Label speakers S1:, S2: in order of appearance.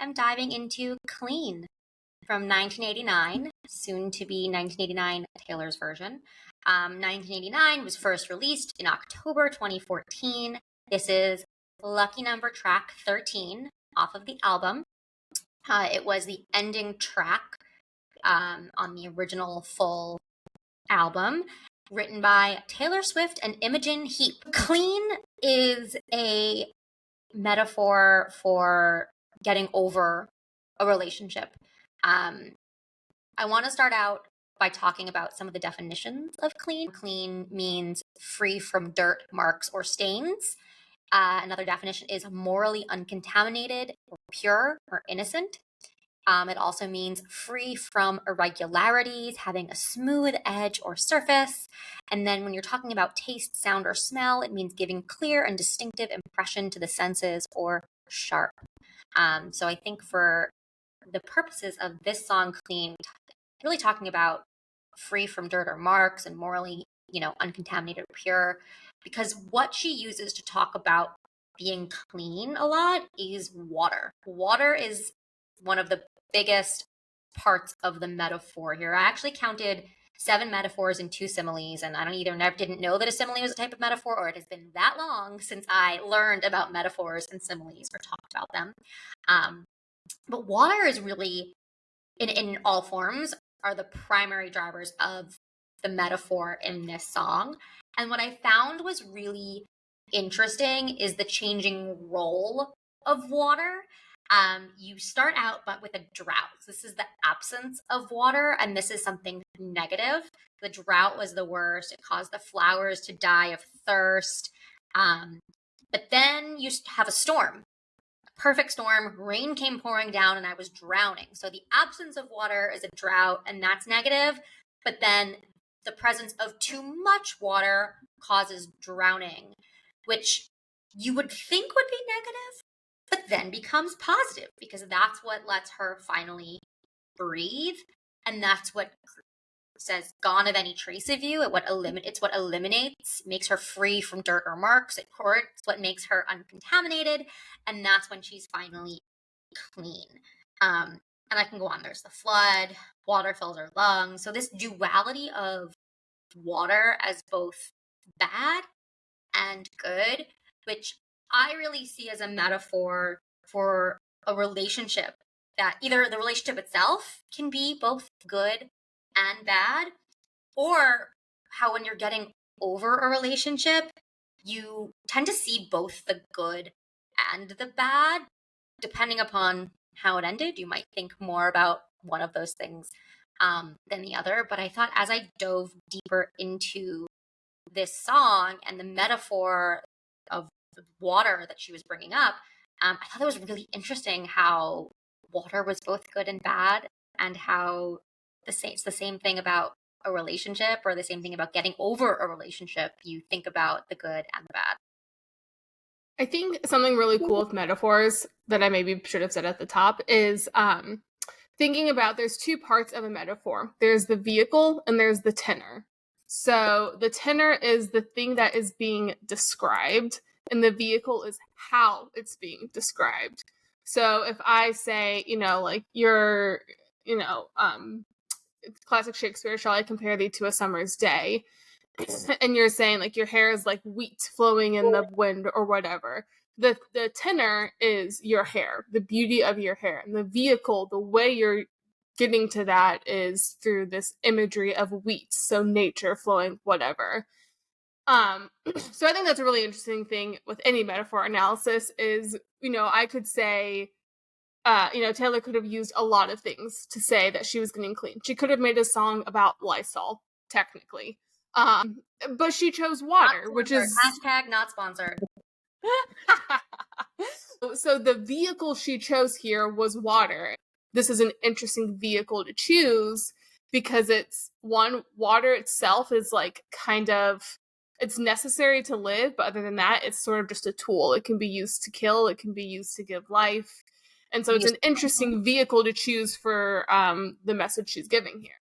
S1: I'm diving into Clean from 1989, soon to be 1989 Taylor's version. 1989 was first released in October 2014. This is lucky number track 13 off of the album. It was the ending track on the original full album, written by Taylor Swift and Imogen Heap. Clean is a metaphor for getting over a relationship. I want to start out by talking about some of the definitions of clean. Clean means free from dirt, marks, or stains. Another definition is morally uncontaminated, or pure, or innocent. It also means free from irregularities, having a smooth edge or surface. And then when you're talking about taste, sound, or smell, it means giving clear and distinctive impression to the senses, or sharp. So I think for the purposes of this song, Clean, really talking about free from dirt or marks and morally, uncontaminated or pure, because what she uses to talk about being clean a lot is water. Water is one of the biggest parts of the metaphor here. I actually counted 7 metaphors and 2 similes, and I didn't know that a simile was a type of metaphor, or it has been that long since I learned about metaphors and similes or talked about them. But water is really, in all forms, are the primary drivers of the metaphor in this song. And what I found was really interesting is the changing role of water. You start out but with a drought. This is the absence of water, and this is something negative. The drought was the worst. It caused the flowers to die of thirst. But then you have a storm. Perfect storm, rain came pouring down, and I was drowning. So the absence of water is a drought, and that's negative. But then the presence of too much water causes drowning, which you would think would be negative, but then becomes positive, because that's what lets her finally breathe. And that's what says gone of any trace of you. It's what eliminates, makes her free from dirt or marks. It's what makes her uncontaminated, and that's when she's finally clean. And I can go on. There's the flood, water fills her lungs. So this duality of water as both bad and good, which I really see as a metaphor for a relationship, that either the relationship itself can be both good and bad, or how when you're getting over a relationship, you tend to see both the good and the bad. Depending upon how it ended, you might think more about one of those things than the other. But I thought as I dove deeper into this song and the metaphor of the water that she was bringing up, I thought it was really interesting how water was both good and bad, and how it's the same thing about a relationship, or the same thing about getting over a relationship. You think about the good and the bad.
S2: I think something really cool with metaphors that I maybe should have said at the top is thinking about there's 2 parts of a metaphor. There's the vehicle and there's the tenor. So the tenor is the thing that is being described, and the vehicle is how it's being described. So if I say, you're, classic Shakespeare, shall I compare thee to a summer's day? And you're saying your hair is like wheat flowing in the wind or whatever. The tenor is your hair, the beauty of your hair, and the vehicle, the way you're getting to that is through this imagery of wheat, so nature flowing, whatever. So I think that's a really interesting thing with any metaphor analysis is, I could say, Taylor could have used a lot of things to say that she was getting clean. She could have made a song about Lysol, technically. But she chose water, which is...
S1: Hashtag not sponsored.
S2: So the vehicle she chose here was water. This is an interesting vehicle to choose because it's, one, water itself is it's necessary to live, but other than that, it's sort of just a tool. It can be used to kill, it can be used to give life. And so it's an interesting vehicle to choose for the message she's giving here.